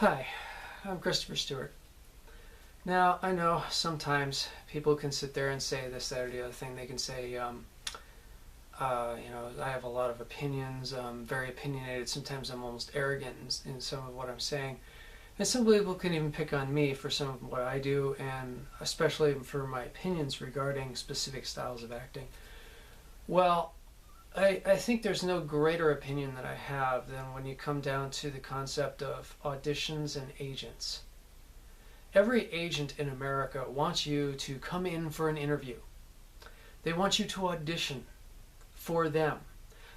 Hi, I'm Christopher Stewart. Now, I know sometimes people can sit there and say this, that, or the other thing. They can say, I have a lot of opinions, very opinionated. Sometimes I'm almost arrogant in some of what I'm saying. And some people can even pick on me for some of what I do, and especially for my opinions regarding specific styles of acting. Well, I think there's no greater opinion that I have than when you come down to the concept of auditions and agents. Every agent in America wants you to come in for an interview. They want you to audition for them.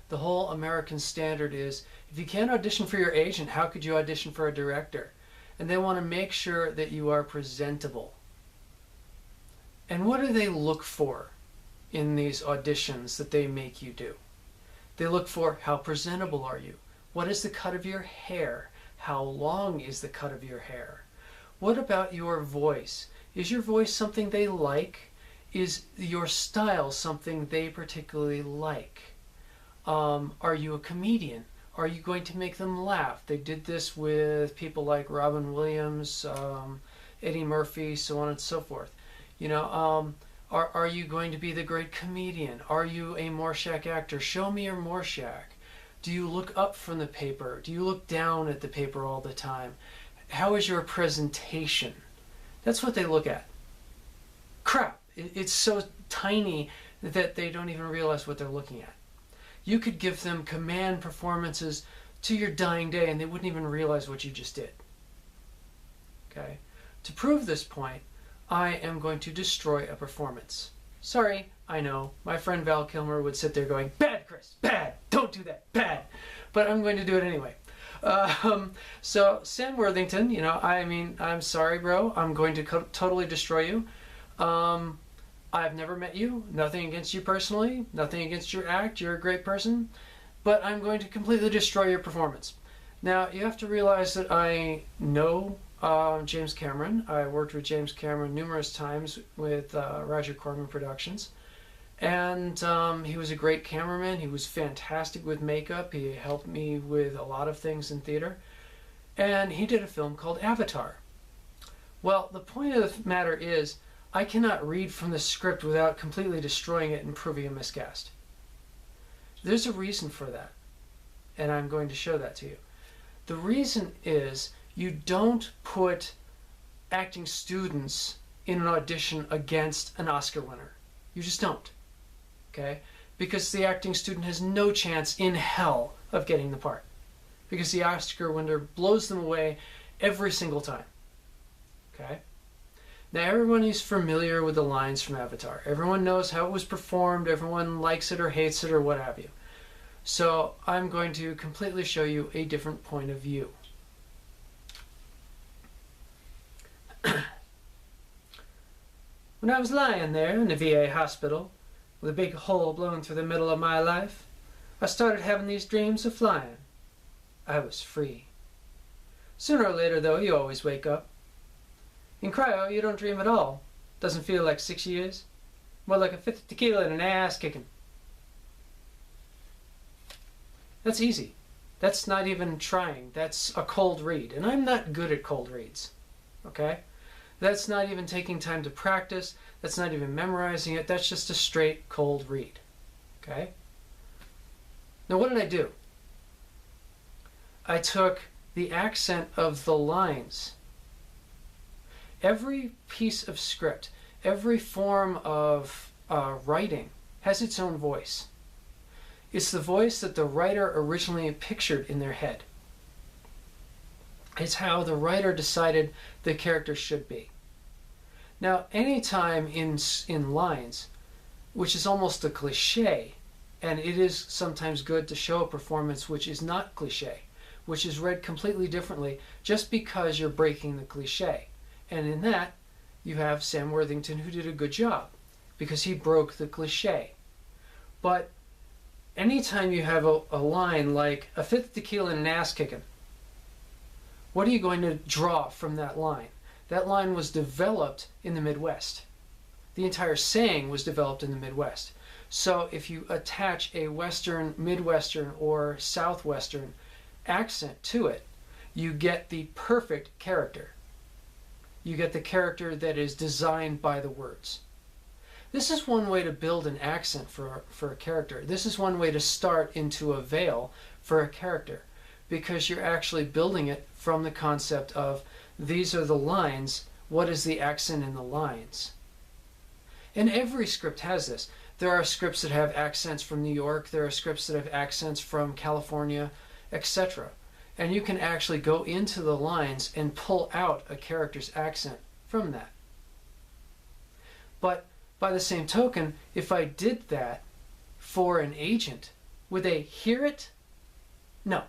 The whole American standard is, if you can't audition for your agent, how could you audition for a director? And they want to make sure that you are presentable. And what do they look for in these auditions that they make you do? They look for, how presentable are you? What is the cut of your hair? How long is the cut of your hair? What about your voice? Is your voice something they like? Is your style something they particularly like? Are you a comedian? Are you going to make them laugh? They did this with people like Robin Williams, Eddie Murphy, so on and so forth. Are you going to be the great comedian? Are you a Rorschach actor? Show me your Rorschach. Do you look up from the paper? Do you look down at the paper all the time? How is your presentation? That's what they look at. Crap, it's so tiny that they don't even realize what they're looking at. You could give them command performances to your dying day and they wouldn't even realize what you just did. Okay? To prove this point, I am going to destroy a performance. Sorry, I know. My friend Val Kilmer would sit there going, "Bad, Chris, bad! Don't do that, bad!" But I'm going to do it anyway. So Sam Worthington, I'm sorry, bro. I'm going to totally destroy you. I've never met you. Nothing against you personally. Nothing against your act. You're a great person. But I'm going to completely destroy your performance. Now, you have to realize that I know James Cameron. I worked with James Cameron numerous times with Roger Corman Productions. And he was a great cameraman. He was fantastic with makeup. He helped me with a lot of things in theater. And he did a film called Avatar. Well, the point of the matter is, I cannot read from the script without completely destroying it and proving a miscast. There's a reason for that. And I'm going to show that to you. The reason is, you don't put acting students in an audition against an Oscar winner. You just don't. Okay? Because the acting student has no chance in hell of getting the part. Because the Oscar winner blows them away every single time. Okay? Now everyone is familiar with the lines from Avatar. Everyone knows how it was performed. Everyone likes it or hates it or what have you. So I'm going to completely show you a different point of view. When I was lying there in the VA hospital, with a big hole blown through the middle of my life, I started having these dreams of flying. I was free. Sooner or later, though, you always wake up. In cryo, you don't dream at all. Doesn't feel like 6 years. More like a fifth of tequila and an ass kicking. That's easy. That's not even trying. That's a cold read. And I'm not good at cold reads. Okay? That's not even taking time to practice. That's not even memorizing it. That's just a straight cold read. Okay? Now what did I do? I took the accent of the lines. Every piece of script, every form of writing has its own voice. It's the voice that the writer originally pictured in their head. It's how the writer decided the character should be. Now, anytime in lines, which is almost a cliche, and it is sometimes good to show a performance which is not cliche, which is read completely differently just because you're breaking the cliche. And in that, you have Sam Worthington, who did a good job because he broke the cliche. But anytime you have a line like a fifth of tequila and an ass kicking, what are you going to draw from that line? That line was developed in the Midwest. The entire saying was developed in the Midwest. So if you attach a Western, Midwestern, or Southwestern accent to it, you get the perfect character. You get the character that is designed by the words. This is one way to build an accent for a character. This is one way to start into a veil for a character, because you're actually building it from the concept of these are the lines, what is the accent in the lines? And every script has this. There are scripts that have accents from New York, there are scripts that have accents from California, etc. And you can actually go into the lines and pull out a character's accent from that. But by the same token, if I did that for an agent, would they hear it? No.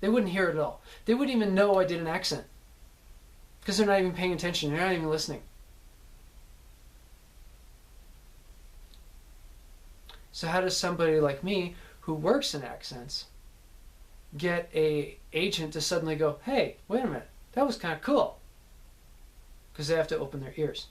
They wouldn't hear it at all. They wouldn't even know I did an accent, because they're not even paying attention. They're not even listening. So how does somebody like me, who works in accents, get a agent to suddenly go, hey, wait a minute, that was kind of cool? Because they have to open their ears.